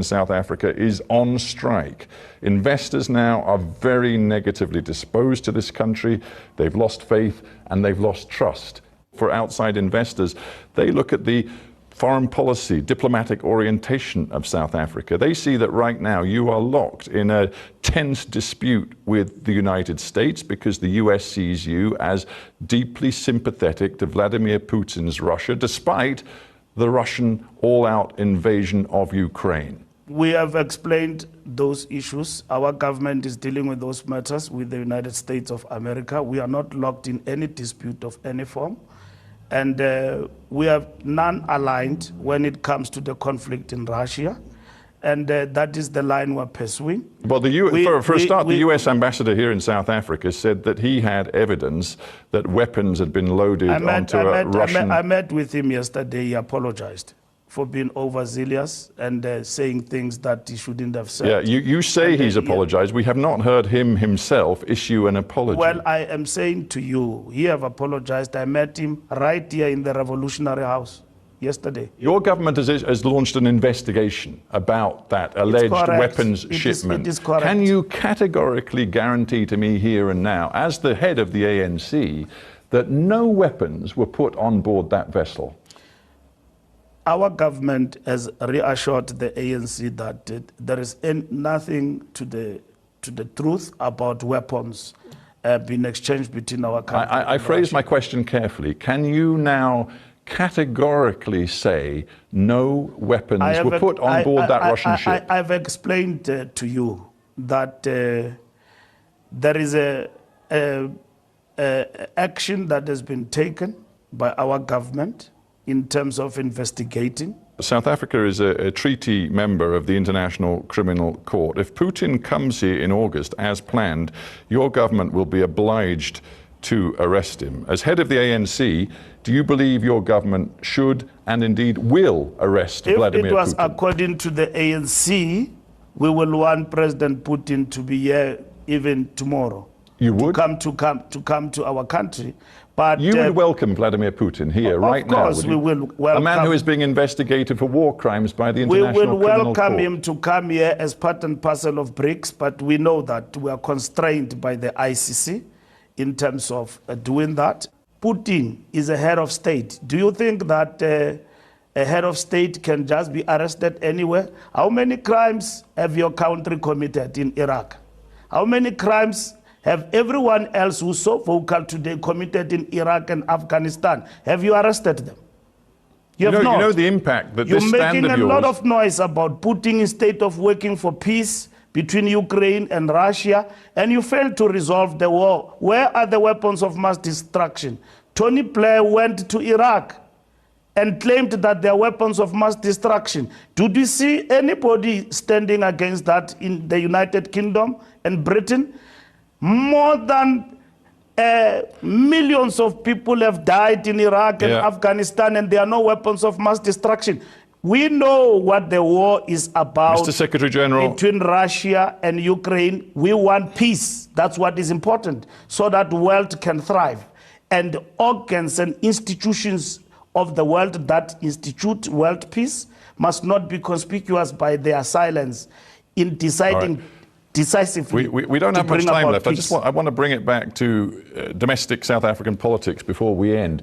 South Africa is on strike. Investors now are very negatively disposed to this country. They've lost faith and they've lost trust. For outside investors, they look at the foreign policy, diplomatic orientation of South Africa. They see that right now you are locked in a tense dispute with the United States because the US sees you as deeply sympathetic to Vladimir Putin's Russia, despite the Russian all-out invasion of Ukraine. We have explained those issues. Our government is dealing with those matters with the United States of America. We are not locked in any dispute of any form. And we are non-aligned when it comes to the conflict in Russia. And that is the line we're pursuing. Well, the US ambassador here in South Africa said that he had evidence that weapons had been loaded onto a Russian... I met with him yesterday. He apologized for being overzealous and saying things that he shouldn't have said. Yeah, you say he's apologized. We have not heard him himself issue an apology. Well, I am saying to you, he have apologized. I met him right here in the Revolutionary House yesterday. Your government has launched an investigation about that alleged weapons shipment. It is correct. Can you categorically guarantee to me here and now, as the head of the ANC, that no weapons were put on board that vessel? Our government has reassured the ANC that there is nothing to the truth about weapons being exchanged between our country. I phrased my question carefully. Can you now categorically say no weapons were put on board that Russian ship? I've explained to you that there is a action that has been taken by our government in terms of investigating. South Africa is a treaty member of the International Criminal Court. If Putin comes here in August as planned, your government will be obliged to arrest him. As head of the ANC, do you believe your government should and indeed will arrest Vladimir Putin? If it was according to the ANC, we will want President Putin to be here even tomorrow. You would? To come to our country. But you would welcome Vladimir Putin here right now? Of course, we will welcome. A man who is being investigated for war crimes by the International Criminal Court. We will welcome him to come here as part and parcel of BRICS, but we know that we are constrained by the ICC in terms of doing that. Putin is a head of state. Do you think that a head of state can just be arrested anywhere? How many crimes have your country committed in Iraq? How many crimes have everyone else who's so vocal today committed in Iraq and Afghanistan? Have you arrested them? You have not. You know the impact that this stand of yours... You're making a lot of noise about putting in state of working for peace between Ukraine and Russia, and you failed to resolve the war. Where are the weapons of mass destruction? Tony Blair went to Iraq and claimed that there are weapons of mass destruction. Did you see anybody standing against that in the United Kingdom and Britain? More than millions of people have died in Iraq and Afghanistan, and there are no weapons of mass destruction. We know what the war is about. Mr. Secretary General, between Russia and Ukraine. We want peace. That's what is important, so that the world can thrive. And organs and institutions of the world that institute world peace must not be conspicuous by their silence in deciding decisively. We don't have much time left. I want to bring it back to domestic South African politics before we end.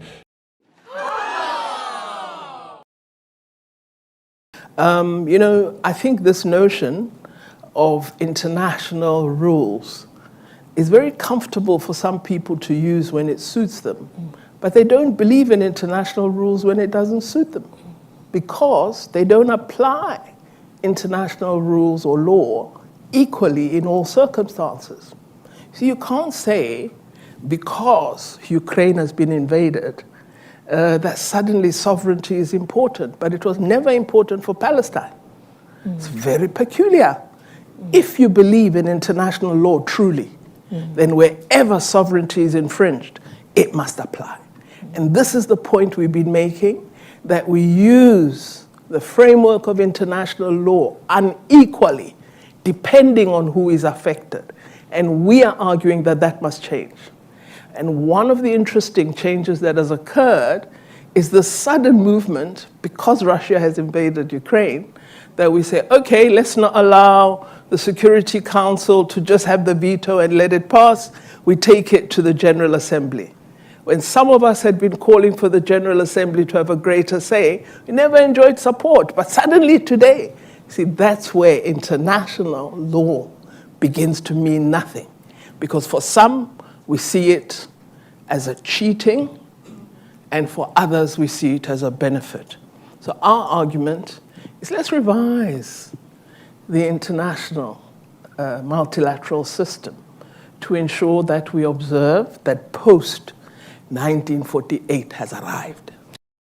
You know, I think this notion of international rules is very comfortable for some people to use when it suits them, but they don't believe in international rules when it doesn't suit them, because they don't apply international rules or law equally in all circumstances. So you can't say because Ukraine has been invaded that suddenly sovereignty is important, but it was never important for Palestine. It's very peculiar. If you believe in international law truly, then wherever sovereignty is infringed, it must apply. And this is the point we've been making, that we use the framework of international law unequally, depending on who is affected. And we are arguing that that must change. And one of the interesting changes that has occurred is the sudden movement, because Russia has invaded Ukraine, that we say, okay, let's not allow the Security Council to just have the veto and let it pass. We take it to the General Assembly. When some of us had been calling for the General Assembly to have a greater say, we never enjoyed support. But suddenly today, see, that's where international law begins to mean nothing. Because for some, we see it as a cheating, and for others, we see it as a benefit. So our argument is, let's revise the international multilateral system to ensure that we observe that post-1948 has arrived.